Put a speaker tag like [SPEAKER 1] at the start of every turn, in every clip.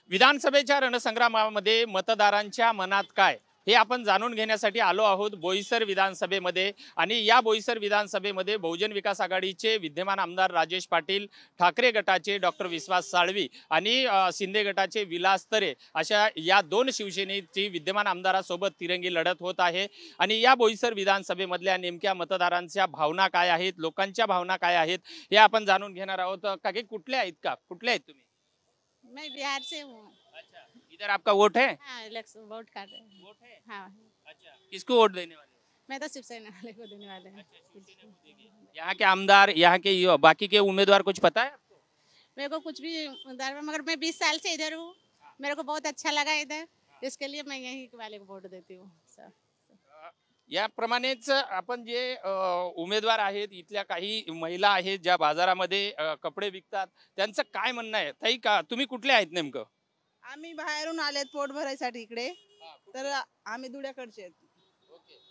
[SPEAKER 1] विधानसभेच्या रणसंग्रामामध्ये मतदारांच्या मनात काय हे आपण जाणून घेण्यासाठी आलो आहोत बोईसर विधानसभेमध्ये। आणि या बोईसर विधानसभेमध्ये बहुजन विकास आघाडीचे विद्यमान आमदार राजेश पाटील, ठाकरे गटाचे डॉक्टर विश्वास साळवी आणि शिंदे गटाचे विलास तरे अशा या दोन शिवसेनेची विद्यमान आमदारासोबत तिरंगी लढत होत आहे। आणि या बोईसर विधानसभेमधल्या नेमक्या मतदारांच्या भावना काय आहेत, लोकांच्या भावना काय आहेत हे आपण जाणून घेणार आहोत। काकी कुठले आहेत का, कुठले आहेत तुम्ही?
[SPEAKER 2] मैं बिहार से हूँ।
[SPEAKER 1] अच्छा, इधर आपका वोट है?
[SPEAKER 2] हाँ, इलेक्शन वोट कर रहे हैं।
[SPEAKER 1] वोट है।
[SPEAKER 2] हाँ,
[SPEAKER 1] अच्छा, किसको वोट देने वाले हो?
[SPEAKER 2] मैं तो शिवसेना वाले को देने वाले हैं।
[SPEAKER 1] अच्छा, शिवसेना को देंगे। यहाँ के आमदार, यहाँ के बाकी के उम्मीदवार कुछ पता है आपको?
[SPEAKER 2] मेरे को कुछ भी मगर मैं 20 साल से इधर हूँ। मेरे को बहुत अच्छा लगा इधर, इसके लिए मैं यही वाले को वोट देती हूँ।
[SPEAKER 1] याप्रमाणेच आपण जे उमेदवार आहेत, इथल्या काही महिला आहेत ज्या बाजारामध्ये कपडे विकतात, त्यांचं काय म्हणणं आहे? ताई, का तुम्ही कुठले आहेत नेमकं?
[SPEAKER 3] आम्ही बाहेरून आलेत पोट भरायसाठी इकडे, तर आम्ही धुळ्याकडचे आहेत.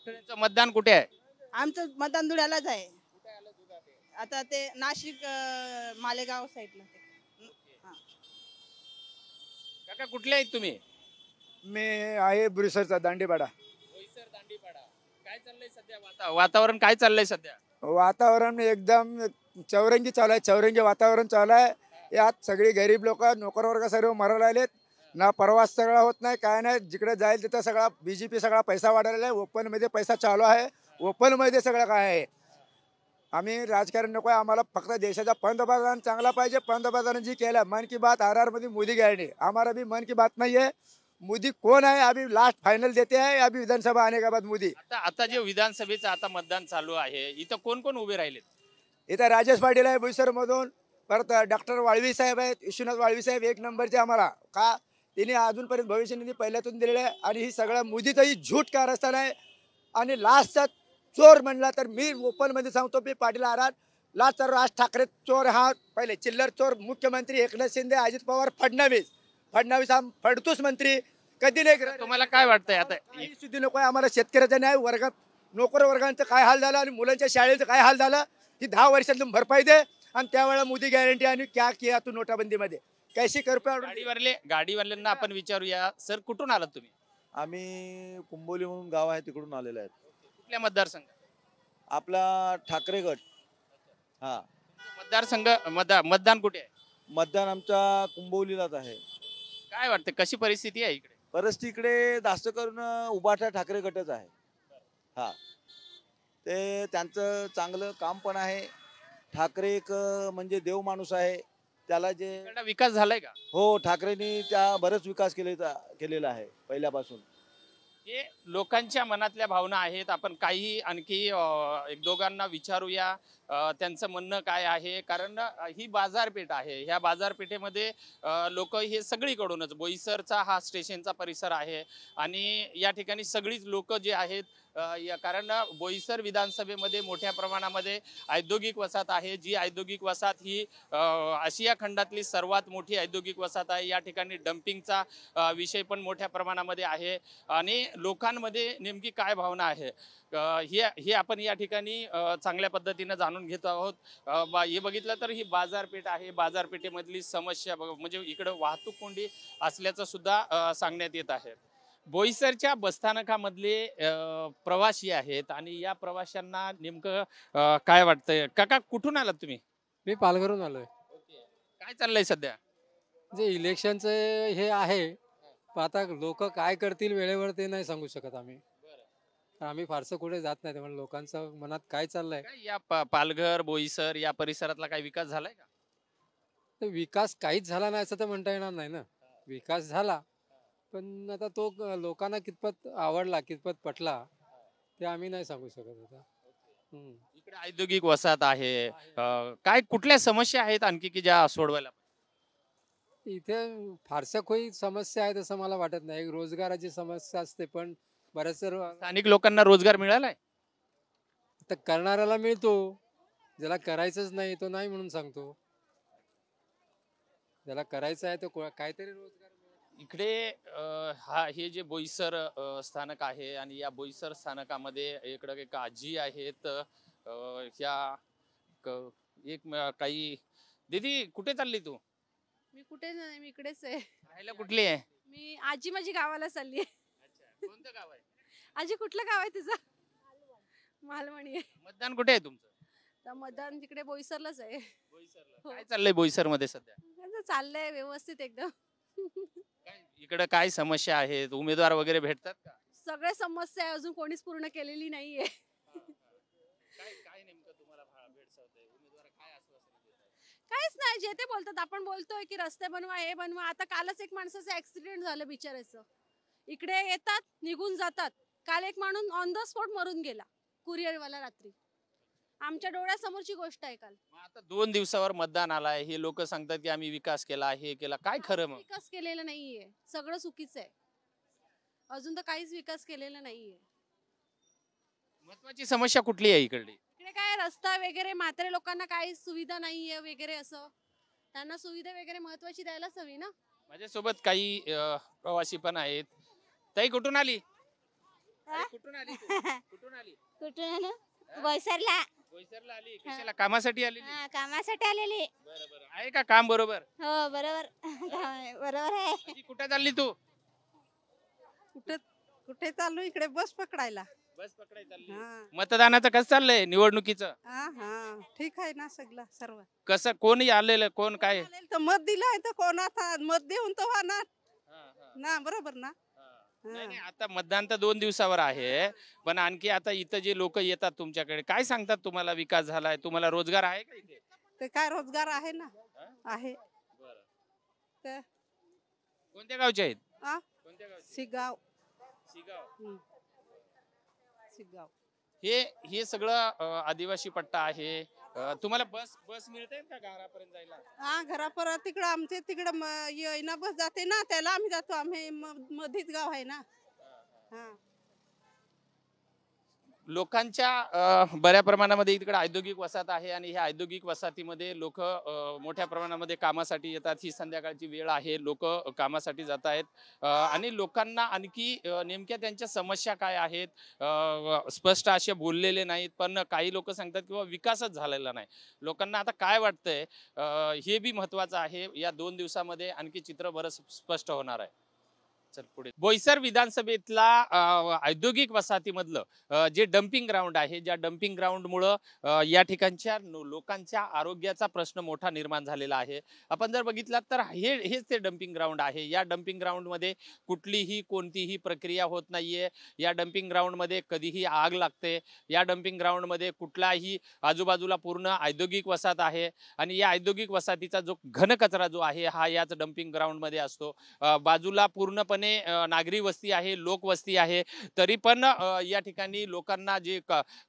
[SPEAKER 1] तुमचं मतदान कुठे आहे?
[SPEAKER 3] आमचं मतदान धुळ्यालाच आहे. आता ते नाशिक मालेगाव साईडला.
[SPEAKER 1] काका कुठले आहेत तुम्ही?
[SPEAKER 4] मी आहे बोईसरचा दांडेपाडा.
[SPEAKER 1] बोईसर दांडीपाडा. काय चाललंय सध्या वातावरण काय चाललंय सध्या?
[SPEAKER 4] वातावरण एकदम चौरंगी चालू आहे, चौरंगी वातावरण चालू आहे. यात सगळी गरीब लोक, नोकरवर्ग सर्व मरायला लागलेत. ना प्रवास सगळा होत नाही, काय नाही. जिकडे जाईल तिथं सगळा बीजेपी सगळा पैसा वाढवलेला आहे. ओपनमध्ये पैसा चालू आहे, ओपनमध्ये सगळं काय आहे. आम्ही राजकारण नको आहे, आम्हाला फक्त देशाचा पंतप्रधान चांगला पाहिजे. पंतप्रधान जी केलं मन की बात, RR मध्ये मोदी गॅरंटी. आम्हाला भी मन की बात नाही आहे. मोदी कौन है अभी लास्ट फाइनल देते हैं, अभी विधानसभा आने के बाद मोदी.
[SPEAKER 1] आता जे विधानसभेचं आता मतदान चालू आहे, इथं कोण कोण उभे राहिलेत?
[SPEAKER 4] इथं राजेश पाटील आहे बोईसर मधून, परत डॉक्टर वाळवी साहेब आहेत, विश्वनाथ वाळवी साहेब एक नंबरचे आम्हाला. का तिने अजूनपर्यंत भविष्य निधी पहिल्यातून दिलेलं आहे. आणि ही सगळं मोदीचंही झूट कारस्थान आहे. आणि लास्टचा चोर म्हणला तर मी ओपन मध्ये सांगतो, मी पाटील आरात लास्ट राज ठाकरे चोर. हा पहिले चिल्लर चोर मुख्यमंत्री एकनाथ शिंदे, अजित पवार, फडणवीस हा फडतूस मंत्री. कधी नाही.
[SPEAKER 1] तुम्हाला काय वाटतंय आता?
[SPEAKER 4] सुद्धा नको आहे आम्हाला. शेतकऱ्याचा न्याय, वर्गात नोकर वर्गांचं काय हाल झालं आणि मुलांच्या शाळेचं काय हाल झालं, ही 10 वर्षातून भरपाई दे. आणि त्यावेळेला मोदी गॅरंटी आणि क्या किया तू नोटाबंदीमध्ये कैसी करपे.
[SPEAKER 1] गाडीवाल्यांना आपण विचारूया. सर, कुठून आलात तुम्ही?
[SPEAKER 5] आम्ही कुंबोली म्हणून गाव आहे, तिकडून आलेलो आहेत.
[SPEAKER 1] कुठल्या मतदारसंघ?
[SPEAKER 5] आपला ठाकरे गट. हा,
[SPEAKER 1] मतदारसंघ मतदान कुठे आहे?
[SPEAKER 5] मतदान आमच्या कुंबोलीलाच आहे.
[SPEAKER 1] काय वाटतं, कशी परिस्थिती आहे इकडे?
[SPEAKER 5] परिस्थिती इकडे जास्त करून उभाटा ठाकरे गटच आहे. हा, ते त्यांचं चांगलं काम पण आहे. ठाकरे एक म्हणजे देव माणूस आहे. त्याला जे
[SPEAKER 1] इकडला विकास झालाय का?
[SPEAKER 5] हो, ठाकरेंनी त्या बरेच विकास केलेला आहे पहिल्यापासून.
[SPEAKER 1] हे लोकांच्या मनातल्या भावना आहेत. आपण काही आणखी एक दोघांना विचारूया त्यांचं म्हणणं काय आहे. कारण ही बाजारपेठ आहे. ह्या बाजारपेठेमध्ये लोक हे सगळीकडूनच, बोईसरचा हा स्टेशनचा परिसर आहे आणि या ठिकाणी सगळीच लोक जे आहेत, कारण बोईसर विधानसभेमध्ये मोठ्या प्रमाणामध्ये औद्योगिक वसाहत आहे. जी औद्योगिक वसाहत ही आशिया खंडातली सर्वात मोठी औद्योगिक वसाहत आहे. या ठिकाणी डम्पिंगचा विषय पण मोठ्या प्रमाणामध्ये आहे. आणि लोकांमध्ये नेमकी काय भावना आहे हे आपण या ठिकाणी चांगल्या पद्धतीने जाणून घेत आहोत. हे बघितलं तर ही बाजारपेठ आहे. बाजारपेठेमधली समस्या म्हणजे इकडे वाहतूक कोंडी असल्याचं सुद्धा सांगण्यात येत आहे. बोईसरच्या बसस्थानकामधले प्रवासी आहेत आणि या प्रवाशांना नेमकं काय वाटतंय? काका, कुठून आलात तुम्ही?
[SPEAKER 6] मी पालघरहून आलोय.
[SPEAKER 1] काय चाललंय सध्या?
[SPEAKER 6] जे इलेक्शनचं हे आहे, पण आता लोक काय करतील वेळेवर ते नाही सांगू शकत आम्ही. आम्ही फारसं कुठे जात नाही, त्यामुळे लोकांचं मनात काय चाललंय.
[SPEAKER 1] या पालघर, बोईसर या परिसरातला काही विकास झालाय का?
[SPEAKER 6] तर विकास काहीच झाला नाही असं तर म्हणता येणार नाही ना. विकास झाला, पण आता तो लोकांना कितपत आवडला, कितपत पटला, ते आम्ही नाही सांगू शकत आता.
[SPEAKER 1] इकडे औद्योगिक वसाहत आहे. काय कुठल्या समस्या आहेत आणखी की ज्या सोडवायला?
[SPEAKER 6] इथे फारसं काही समस्या आहे असं मला वाटत नाही. एक रोजगाराची समस्या असते, पण बऱ्याच
[SPEAKER 1] स्थानिक लोकांना रोजगार मिळालाय?
[SPEAKER 6] तर करणाऱ्याला मिळतो, ज्याला करायचंच नाही तो नाही म्हणून सांगतो. ज्याला करायचं आहे तो काहीतरी रोजगार.
[SPEAKER 1] इकडे हे जे बोईसर स्थानक आहे आणि या बोईसर स्थानकामध्ये इकडे एक आजी आहेत. काही दीदी, कुठे चालली तू?
[SPEAKER 2] मी कुठे नाही, मी इकडेच आहे.
[SPEAKER 1] राहायला कुठली आहे?
[SPEAKER 7] मी आजी माझी गावाला चालली आहे.
[SPEAKER 1] अच्छा, कोणतं गाव आहे?
[SPEAKER 7] आजी कुठलं गाव आहे तुझं? मालवणी आहे.
[SPEAKER 1] मतदान कुठे आहे तुमचं?
[SPEAKER 7] तर मतदान तिकडे बोईसरलाच आहे.
[SPEAKER 1] बोईसरला.
[SPEAKER 7] हो.
[SPEAKER 1] काय चाललंय बोईसर मध्ये सध्या?
[SPEAKER 7] त्यांचं चाललंय व्यवस्थित एकदम.
[SPEAKER 1] काय इकडे काय समस्या आहेत? उमेदवार वगैरे भेटतात का?
[SPEAKER 7] सगळे समस्या अजून कोणीच पूर्ण केलेली नाहीये.
[SPEAKER 1] काय काय नेमकं तुम्हाला भेडसावतंय? उमेदवार काय आश्वासन देतात?
[SPEAKER 7] काहीच नाही, जे ते बोलतात आपण बोलतोय की रस्ते बनवा हे बनवा. आता कालच एक माणसाचं ऍक्सिडेंट झालं बिचारायचं. इकडे येतात निघून जातात. काल एक माणूस ऑन द स्पॉट मरून गेला कुरिअरवाला रात्री. आमच्या डोळ्यासमोरची गोष्ट आहे काल.
[SPEAKER 1] मग आता 2 दिवसावर मतदान आलाय, हे लोक सांगतात की आम्ही विकास केला, हे केला. काय खरं मग?
[SPEAKER 7] विकास केलेला नाहीये, सगळं चुकीचं आहे. अजून तर काहीच विकास केलेला नाहीये.
[SPEAKER 1] महत्वाची समस्या कुठली आहे इकडली?
[SPEAKER 7] इकडे काय रस्ता वगैरे म्हातारे लोकांना काही सुविधा नाहीये वगैरे असं. त्यांना सुविधा वगैरे महत्वाची द्यायलाच हवी ना.
[SPEAKER 1] माझ्यासोबत काही प्रवासी पण आहेत. ताई कुठून आली? ताई, कुठून आली तू? कुठून आली?
[SPEAKER 8] कुठून आलो? बोईसरला.
[SPEAKER 1] बोईसरला आली. कशाला? कामासाठी आलेली?
[SPEAKER 8] हा, कामासाठी आलेली.
[SPEAKER 1] बरं बरं. आहे का काम बरोबर?
[SPEAKER 8] हो बरोबर. बरोबर आहे.
[SPEAKER 1] आजी, कुठे चालली तू?
[SPEAKER 3] कुठे कुठे चालू इकडे बस पकडायला.
[SPEAKER 1] बस पकडाय चालली.
[SPEAKER 3] हा
[SPEAKER 1] मतदानाचं कसं चाललंय निवडणुकीचं?
[SPEAKER 3] हा ठीक आहे ना सगळं सर्व.
[SPEAKER 1] कसं कोणी आलेलं कोण काय?
[SPEAKER 3] आलेलं तर मत दिलंय तर कोणाचा मत देऊन तर होणार
[SPEAKER 1] हा, हा,
[SPEAKER 3] ना बरोबर ना.
[SPEAKER 1] हा. नाही नाही, आता मतदान तर 2 दिवसावर आहे, पण आणखी आता इथं जे लोक येतात तुमच्याकडे काय सांगतात? तुम्हाला विकास झालाय, तुम्हाला रोजगार आहे का इथे?
[SPEAKER 3] ते काय रोजगार आहे ना. आहे
[SPEAKER 1] बरं.
[SPEAKER 3] तर
[SPEAKER 1] कोणत्या गावचे आहेत?
[SPEAKER 3] आ?
[SPEAKER 1] कोणत्या गावचे?
[SPEAKER 3] शिगाव.
[SPEAKER 1] शिगाव.
[SPEAKER 3] शिगाव.
[SPEAKER 1] हे सगळं आदिवासी पट्टा आहे. तुम्हाला बस बस मिळते का घरापर्यंत जायला?
[SPEAKER 3] हा घरापर्यंत तिकडं आमचे तिकडं येईना बस जाते ना त्याला आम्ही जातो. आम्ही मधीच गाव आहे ना. हा
[SPEAKER 1] लोकांच्या बऱ्या प्रमाणामध्ये इकडे औद्योगिक वसाहत आहे आणि ह्या औद्योगिक वसाहतीमध्ये लोक मोठ्या प्रमाणामध्ये कामासाठी येतात. ही संध्याकाळची वेळ आहे, लोक कामासाठी जात आहेत आणि लोकांना आणखी नेमक्या त्यांच्या समस्या काय आहेत स्पष्ट असे बोललेले नाहीत. पण काही लोक सांगतात किंवा विकासच झालेला नाही. लोकांना आता काय वाटतंय हे बी महत्वाचं आहे. या 2 दिवसामध्ये आणखी चित्र बरंच स्पष्ट होणार आहे. चल पुढे. बोईसर विधानसभेतला औद्योगिक वसाहतीमधलं जे डम्पिंग ग्राउंड आहे, ज्या डम्पिंग ग्राउंडमुळं या ठिकाणच्या लोकांच्या आरोग्याचा प्रश्न मोठा निर्माण झालेला आहे. आपण जर बघितलात तर हेच ते डम्पिंग ग्राउंड आहे. या डम्पिंग ग्राउंडमध्ये कुठलीही कोणतीही प्रक्रिया होत नाहीये. या डम्पिंग ग्राउंडमध्ये कधीही आग लागते. या डम्पिंग ग्राउंडमध्ये कुठलाही आजूबाजूला पूर्ण औद्योगिक वसाहत आहे आणि या औद्योगिक वसाहतीचा जो घनकचरा जो आहे हा याच डम्पिंग ग्राउंडमध्ये असतो. बाजूला पूर्णपणे नागरी वस्ती आहे, लोकवस्ती आहे. तरी पण या ठिकाणी लोकांना जे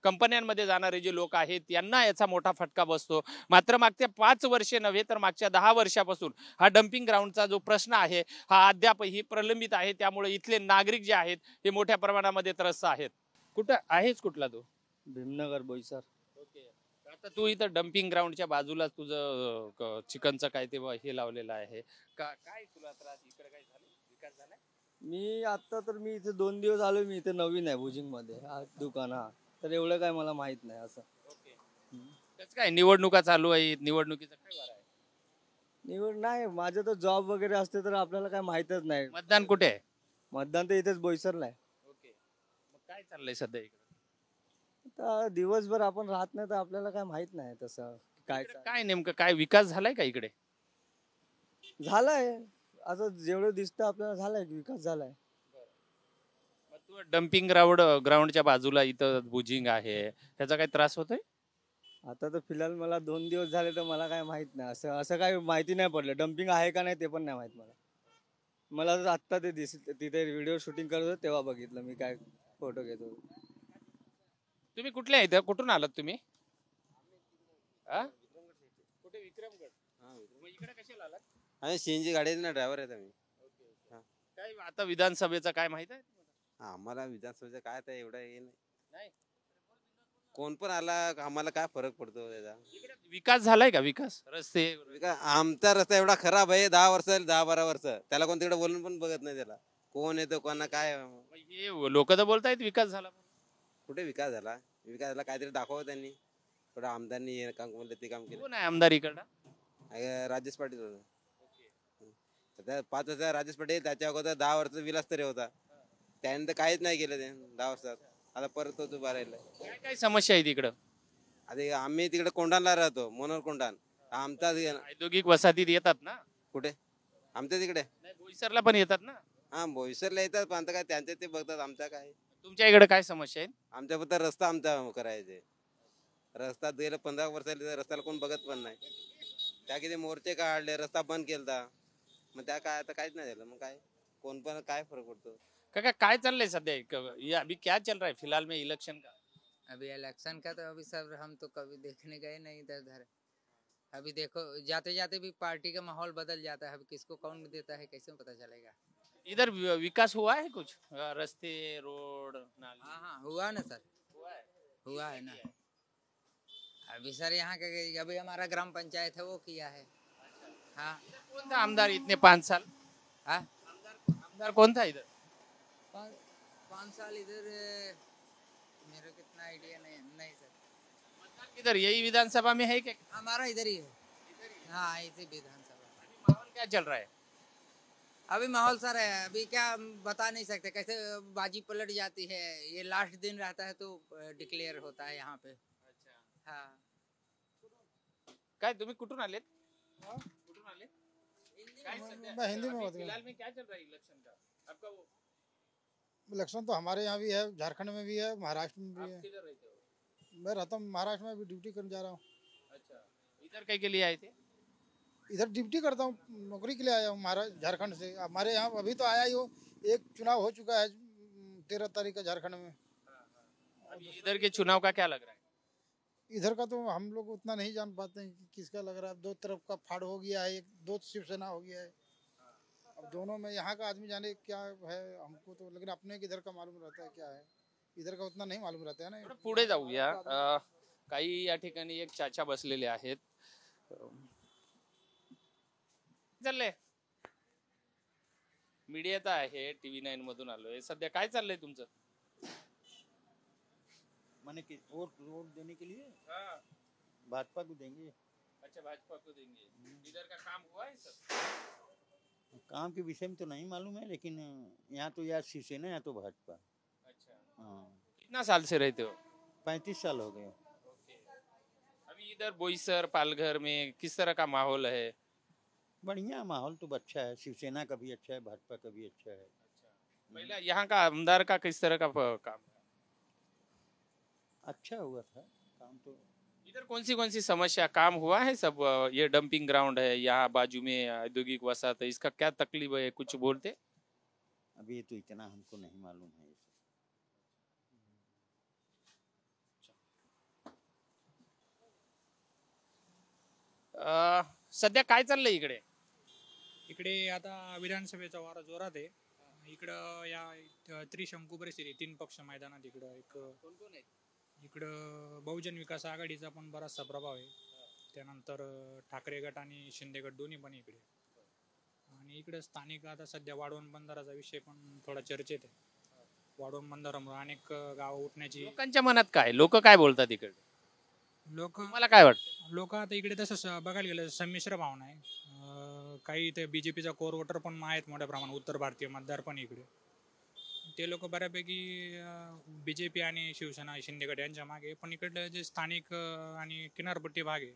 [SPEAKER 1] कंपन्यांमध्ये जाणारे जे लोक आहेत त्यांना याचा मोठा फटका बसतो. मात्र मागच्या 5 वर्षे नव्हे तर मागच्या 10 वर्षापासून हा डम्पिंग ग्राउंडचा जो प्रश्न आहे हा अद्यापही प्रलंबित आहे. त्यामुळे इथले नागरिक जे आहेत हे मोठ्या प्रमाणामध्ये त्रस्त आहेत. कुठं आहेस? कुठला तू?
[SPEAKER 9] भीमनगर बोईसर.
[SPEAKER 1] ओके. आता तू इथं डम्पिंग ग्राउंडच्या बाजूला तुझं चिकनचं काय ते हे लावलेलं आहे का? काय तुला त्रास? इकडे काय झालं? विकास झालाय?
[SPEAKER 9] मी आता तर मी इथे 2 दिवस आलो. मी इथे नवीन आहे भुजिंग मध्ये दुकान. हा तर एवढं काय मला माहित नाही असं.
[SPEAKER 1] ओके. त्याच काय निवडणुका चालू आहेत, निवडणुकीचं काय वार आहे?
[SPEAKER 9] निवड नाही, माझं तर जॉब वगैरे असते तर आपल्याला काय माहितच नाही.
[SPEAKER 1] मतदान कुठे आहे?
[SPEAKER 9] मतदान तर इथेच बोईसरला आहे.
[SPEAKER 1] ओके. मग काय चाललंय सध्या इकडे?
[SPEAKER 9] आता दिवसभर आपण राहत नाही तर आपल्याला काय माहित नाही तसं काय
[SPEAKER 1] इकडे काय नेमकं काय विकास झालाय का इकडे?
[SPEAKER 9] झालंय. असं जेवढं दिसतं आपल्याला झालंय विकास झालाय.
[SPEAKER 1] मग तू डम्पिंग ग्राउंडच्या बाजूला इथं बुजिंग आहे, त्याचा काय त्रास होतोय?
[SPEAKER 9] आता तर फिलहाल मला 2 दिवस झाले तर मला काय माहित नाही. असं असं काही माहिती नाही पडलं. डम्पिंग आहे का नाही ते पण नाही माहित मला. मला तर आत्ता ते तिथे व्हिडिओ शूटिंग करत होतो तेव्हा बघितलं मी, काय फोटो घेत होतो.
[SPEAKER 1] तुम्ही कुठल्या इथं कुठून आलात तुम्ही? कुठे? विक्रमगड. मग इकडे कशाला आलात?
[SPEAKER 10] आम्ही सीएनजी गाडी ना ड्रायव्हर आहेत आम्ही.
[SPEAKER 1] काय आता विधानसभेचं काय माहित आहे?
[SPEAKER 10] आम्हाला विधानसभेचं काय तर एवढं हे
[SPEAKER 1] नाही.
[SPEAKER 10] नाही. कोण पण आला आम्हाला काय फरक पडतो त्याचा?
[SPEAKER 1] इकडे विकास झालाय का? विकास रस्ते
[SPEAKER 10] आमचा रस्ता एवढा खराब आहे 10 वर्ष 10-12 वर्ष त्याला कोण तिकडे बोलून पण बघत नाही. त्याला कोण येतो कोणा काय?
[SPEAKER 1] हे लोक तर बोलतायत विकास झाला.
[SPEAKER 10] कुठे विकास झाला? विकास झाला काहीतरी दाखवा त्यांनी. थोडं आमदारनी हे काम बोलले ते काम केलं.
[SPEAKER 1] कोण आहे आमदार इकडं?
[SPEAKER 10] राजेश पाटील होतं. त्या 5 वर्षात राजेश पटेल, त्याच्या अगोदर 10 वर्ष विलास तरे होता. त्याने तर काहीच नाही केलं ते 10 वर्षात. आता परत तोच उभा राहिला.
[SPEAKER 1] काय काय समस्या आहे तिकडं?
[SPEAKER 10] आता आम्ही तिकडे कोंढाणला राहतो, मनोहर कोंढाण. आमचा
[SPEAKER 1] औद्योगिक वसाहतीत येतात ना?
[SPEAKER 10] कुठे? आमच्या तिकडे.
[SPEAKER 1] नाही, बोईसरला पण येतात ना?
[SPEAKER 10] हा, बोईसरला येतात, पण आता काय त्यांच्या ते बघतात, आमच्या काय.
[SPEAKER 1] तुमच्या इकडे काय समस्या आहेत?
[SPEAKER 10] आमच्या फक्त रस्ता आमचा करायचे. रस्ता गेलं 15 वर्षाला रस्त्याला कोण बघत पण नाही. त्या किती मोर्चे काढले, रस्ता बंद केलता, मग त्या काय आता काहीच नाही झालं. मग काय कोण पण काय फरक पडतो?
[SPEAKER 1] काका काय चाललंय सध्या? ये अभी क्या चल रहा है फिलहाल में इलेक्शन का?
[SPEAKER 11] अभी इलेक्शन का तो अभी सब हम तो कभी देखने गए नहीं इधर उधर। अभी देखो जाते जाते भी पार्टी का माहौल बदल जाता है, अभी किसको कौन देता है कैसे पता चलेगा।
[SPEAKER 1] इधर विकास हुआ है कुछ? रास्ते, रोड, नाली?
[SPEAKER 11] हाँ हाँ हुआ ना सर, हुआ है ना। अभी सर यहाँ के अभी हमारा ग्राम पंचायत है वो किया है। हाँ
[SPEAKER 1] कौन था आमदार इतने 5 साल?
[SPEAKER 11] हाँ
[SPEAKER 1] आमदार कौन था इधर?
[SPEAKER 11] 5 साल इधर मेरे को इतना आइडिया नहीं सर।
[SPEAKER 1] इधर यही विधानसभा में है क्या?
[SPEAKER 11] हमारा इधर ही है। हाँ इसी विधानसभा।
[SPEAKER 1] माहौल क्या चल रहा है?
[SPEAKER 11] अभी माहौल सर है, अभी क्या बता नहीं सकते कैसे बाजी पलट जाती है। ये लास्ट दिन रहता है तो डिक्लेअर होता है यहाँ पे। हाँ
[SPEAKER 1] काय तुम्ही कुठून आलेत? कुठून आले? काय सध्या?
[SPEAKER 12] मैं हिंदी में
[SPEAKER 1] अभी
[SPEAKER 12] बात कर
[SPEAKER 1] फिलहाल में क्या चल रहा है इलेक्शन का? आपका वो
[SPEAKER 12] इलेक्शन तो हमारे यहाँ भी है, झारखंड में भी है, महाराष्ट्र में भी
[SPEAKER 1] आप
[SPEAKER 12] है।
[SPEAKER 1] किधर रहते हो?
[SPEAKER 12] मैं रहता हूँ महाराष्ट्र में, अभी ड्यूटी करने जा रहा हूँ।
[SPEAKER 1] अच्छा, इधर कहीं के लिए आए थे?
[SPEAKER 12] इधर ड्यूटी करता हूँ, नौकरी के लिए आया हूँ महाराष्ट्र झारखंड से। हमारे यहाँ अभी तो आया ही हो, एक चुनाव हो चुका है 13 तारीख का झारखंड में।
[SPEAKER 1] अभी इधर के चुनाव का क्या लग रहा है?
[SPEAKER 12] इधर का तो हम लोग उतना नहीं जान पाते हैं कि किसका लग रहा है। दो तरफ का फाड़ हो गया है, एक दो शिवसेना हो गया है। अब दोनों में यहाँ का आदमी जाने क्या है हमको तो, लेकिन अपने के इधर का मालूम रहता है क्या है। इधर का उतना नहीं मालूम रहता है ना।
[SPEAKER 1] थोडं पुढे जाऊया. काही या ठिकाणी एक चाचा बसलेले आहेत. चाललंय मीडियात आहे, TV9 मधून आलोय. सध्या काय चाललंय तुमचं?
[SPEAKER 13] माने कि वोट देने के लिए भाजपा को देंगे।
[SPEAKER 1] अच्छा, भाजपा को देंगे। इधर का काम हुआ है सर?
[SPEAKER 13] काम के विषय में तो नहीं मालूम है, लेकिन यहाँ तो या शिवसेना या तो भाजपा।
[SPEAKER 1] अच्छा,
[SPEAKER 13] हाँ
[SPEAKER 1] कितना साल से रहते हो?
[SPEAKER 13] 35 साल हो गए।
[SPEAKER 1] अभी इधर बोईसर पालघर में किस तरह का माहौल है?
[SPEAKER 13] बढ़िया माहौल तो अच्छा है, शिवसेना का भी अच्छा है, भाजपा का भी अच्छा है।
[SPEAKER 1] पहला यहाँ का आमदार का किस तरह का काम?
[SPEAKER 13] अच्छा हुआ था काम तो।
[SPEAKER 1] इधर कौन सी समस्या काम हुआ है सब? ये डंपिंग ग्राउंड है यहाँ बाजू में, औद्योगिक वसाहत है, इसका क्या तकलीफ है, कुछ बोलते?
[SPEAKER 13] अभी ये तो इतना हमको नहीं मालूम है।
[SPEAKER 1] सध्या काय चाललंय इकडे?
[SPEAKER 14] इकडे आता विधानसभेचा वारा जोरात आहे. इकडं या त्रिशंकू परिस्थिती, 3 पक्ष मैदानात. इकडं एक इकडं बहुजन विकास आघाडीचा पण बराचसा प्रभाव आहे. त्यानंतर ठाकरे गट आणि शिंदे गट दोन्ही पण इकडे. आणि इकडे स्थानिक आता सध्या वाढवण बंधाराचा विषय पण थोडा चर्चेत आहे. वाढवण बंधारामुळे अनेक गावं उठण्याची.
[SPEAKER 1] लोकांच्या मनात काय, लोक काय बोलतात इकडे?
[SPEAKER 14] लोक
[SPEAKER 1] मला काय वाटतं?
[SPEAKER 14] लोक आता इकडे तसं बघायला गेलं संमिश्र भावना आहे. काही इथे बीजेपीचा कोर वोटर पण आहेत मोठ्या प्रमाणात, उत्तर भारतीय मतदार पण इकडे. ते लोक बऱ्यापैकी बीजेपी आणि शिवसेना शिंदेगड यांच्या मागे. पण इकडे जे स्थानिक आणि किनारपट्टी भाग आहे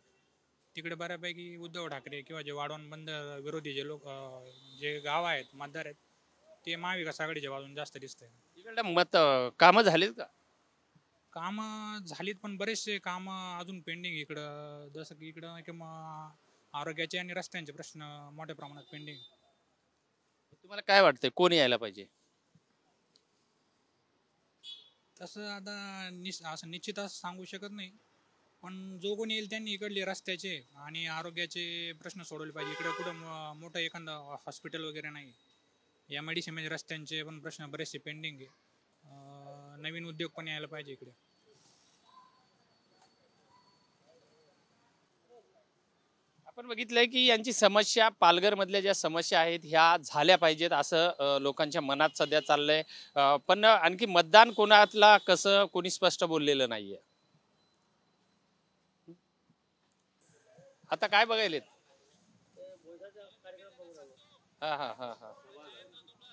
[SPEAKER 14] तिकडे बऱ्यापैकी उद्धव ठाकरे किंवा जे वाढवण बंद विरोधी जे लोक जे गाव आहेत मतदार आहेत ते महाविकास आघाडीच्या बाजून जास्त दिसतंय.
[SPEAKER 1] इकडे मत कामं झालीत का?
[SPEAKER 14] कामं झालीत पण बरेचसे कामं अजून पेंडिंग इकडं. जसं की इकडं किंवा आरोग्याचे आणि रस्त्यांचे प्रश्न मोठ्या प्रमाणात पेंडिंग.
[SPEAKER 1] तुम्हाला काय वाटतंय कोण यायला पाहिजे?
[SPEAKER 14] तसं आता असं निश्चित असं सांगू शकत नाही, पण जो कोणी येईल त्यांनी इकडले रस्त्याचे आणि आरोग्याचे प्रश्न सोडवले पाहिजे. इकडे कुठं मोठं एखादं हॉस्पिटल वगैरे नाही. MIDC रस्त्यांचे पण प्रश्न बरेचसे पेंडिंग आहे. नवीन उद्योग पण यायला पाहिजे इकडे.
[SPEAKER 1] आपण बघितलंय की यांची समस्या, पालघर मधल्या ज्या समस्या आहेत ह्या झाल्या पाहिजेत असं लोकांच्या मनात सध्या चाललंय. पण आणखी मतदान कोणाला कसं कोणी स्पष्ट बोललेलं नाहीये. आता काय बघायलेत? हा हा हा हा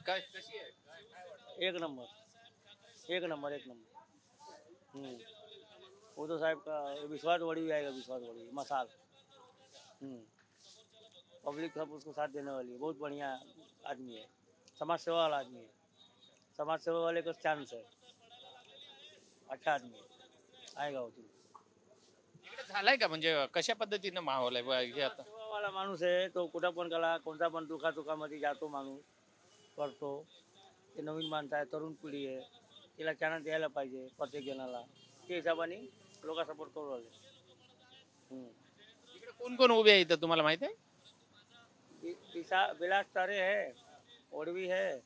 [SPEAKER 1] काय कशी आहे?
[SPEAKER 9] एक नंबर एक नंबर एक नंबर। उद्धव साहब का विश्वास वड़ी भी आएगा, विश्वास वड़ी मसाल। पब्लिक सब उसको साथ देने वाली है, बहुत बढ़िया आदमी है, समाज सेवा वाला आदमी है, समाज सेवा वाले का चांस है, अच्छा आदमी है, आएगा वो।
[SPEAKER 1] इकडे झालाय का म्हणजे कशा पद्धतीनं माहोल आहे हे आता?
[SPEAKER 9] सेवा वाला माणूस आहे तो, कुठं पण कला कोणता पण दुखामध्ये जातो माणूस, करतो। ते नवीन माणसं आहे, तरुण पिढी आहे, तिला चान्स द्यायला पाहिजे प्रत्येक जणाला, त्या हिशोबाने लोक सपोर्ट करू राहिले।
[SPEAKER 1] इकडे कोण कोण उभे आहे इथं तुम्हाला माहिती आहे?
[SPEAKER 9] विलास तारे है, ओडवी है,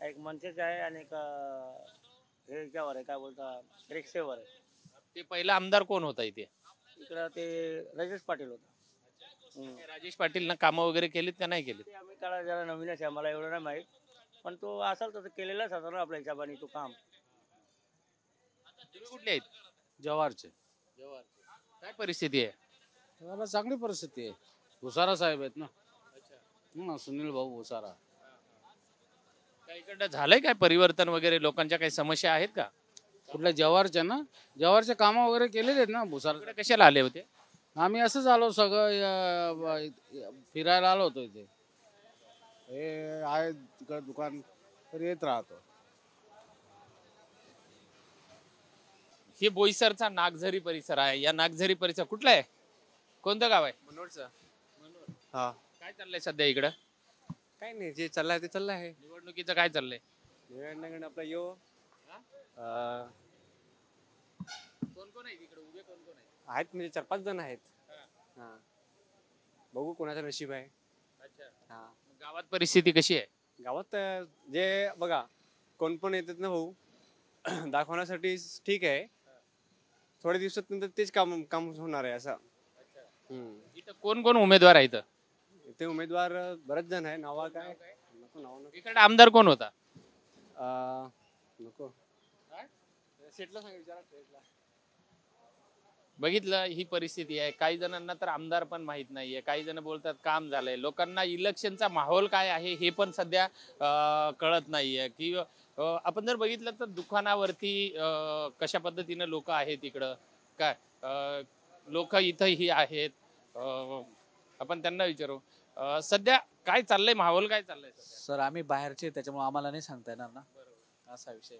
[SPEAKER 9] एक मनसेच आहे आणि एक हे याच्यावर आहे, काय बोलता, रिक्षेवर आहे।
[SPEAKER 1] ते पहिला आमदार कोण होता इथे?
[SPEAKER 9] इकडं ते राजेश पाटील होता।
[SPEAKER 1] राजेश पाटील ना कामं वगैरे केलीत का नाही केलीत?
[SPEAKER 9] ते आम्ही त्याला जरा नवीनच आहे, मला एवढं नाही माहीत, पण तो असेल तसं केलेलाच होता ना आपल्या हिशोबाने तो काम।
[SPEAKER 1] तुम्ही कुठले आहेत?
[SPEAKER 15] जवारचे।
[SPEAKER 1] काय परिस्थिती आहे?
[SPEAKER 15] मला चांगली परिस्थिती आहे, भुसारा साहेब आहेत ना, सुनील भाऊ भुसारा।
[SPEAKER 1] काय इकडं झालंय काय परिवर्तन वगैरे, लोकांच्या काही समस्या आहेत का?
[SPEAKER 15] कुठल्या जवारच्या ना, जवारचे कामं वगैरे केलेले आहेत ना भुसारा।
[SPEAKER 1] इकडे कशाला आले होते?
[SPEAKER 15] आम्ही असंच आलो सगळं फिरायला आलो होतो इथे, हे आहे तिकडे दुकान तर येत राहतो।
[SPEAKER 1] ही बोईसरचा नागझरी परिसर आहे। या नागझरी परिसर कुठला आहे, कोणतं गाव आहे?
[SPEAKER 16] मनोरचा।
[SPEAKER 1] हा, काय चाललंय सध्या इकडं?
[SPEAKER 16] काय नाही, जे चाललंय ते चाललंय आहे।
[SPEAKER 1] निवडणुकीचं काय चाललंय?
[SPEAKER 16] निवडणुकीकडे आपला यो
[SPEAKER 1] कोण कोण आहे इकडे उभे, कोण कोण आहे?
[SPEAKER 16] आहेत म्हणजे 4-5 जण आहेत। हा, बघू कोणाचं नशीब आहे। हा,
[SPEAKER 1] गावात परिस्थिती कशी आहे?
[SPEAKER 16] गावात जे बघा कोण पण येतात ना भाऊ दाखवण्यासाठी ठीक आहे, थोड्या दिवसात नंतर तेच काम होणार आहे असं।
[SPEAKER 1] इथं कोण कोण उमेदवार आहेत?
[SPEAKER 16] इथे उमेदवार बरेच जण आहे, नावा काय नको, नाव नको।
[SPEAKER 1] इकडे आमदार कोण होता?
[SPEAKER 16] नको, शेटला सांग, विचारा शेटला।
[SPEAKER 1] बघितलं, ही परिस्थिती आहे। काही जणांना तर आमदार पण माहित नाहीये, काही जण बोलतात काम झालंय। लोकांना इलेक्शनचा माहोल काय आहे हे पण सध्या कळत नाहीये। की आपण जर बघितलं तर दुकानावरती कशा पद्धतीनं लोक आहेत इकडं, काय लोक इथंही आहेत, आपण त्यांना विचारू सध्या काय चाललंय, माहोल काय चाललंय?
[SPEAKER 17] सर आम्ही बाहेरचे, त्याच्यामुळे आम्हाला नाही सांगता येणार ना, असा विषय।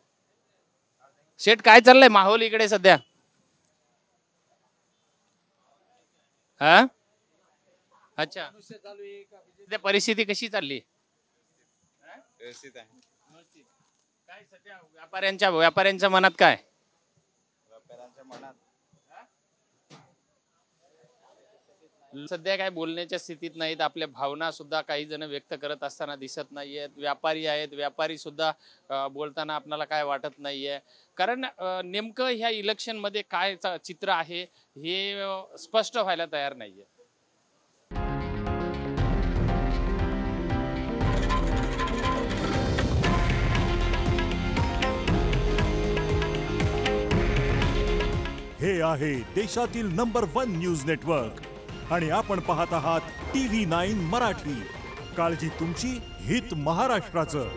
[SPEAKER 1] शेठ काय चाललंय माहोल इकडे सध्या? हा, अच्छा, सध्या परिस्थिती कशी चालली?
[SPEAKER 18] व्यवस्थित आहे।
[SPEAKER 1] काय सध्या व्यापाऱ्यांच्या मनात काय?
[SPEAKER 18] व्यापाऱ्यांच्या मनात
[SPEAKER 1] सध्या काय बोलण्याच्या स्थितीत नाहीत, आपल्या भावना सुद्धा काही जण व्यक्त करत असताना दिसत नाहीयेत। व्यापारी आहेत, व्यापारी सुद्धा बोलताना आपल्याला काय वाटत नाहीये, कारण नेमकं ह्या इलेक्शन मध्ये काय चित्र आहे हे स्पष्ट व्हायला तयार नाहीये।
[SPEAKER 19] हे आहे देशातील नंबर 1 न्यूज नेटवर्क आणि आपण पाहत आहात TV9 मराठी। काळजी तुमची, हित महाराष्ट्राचं।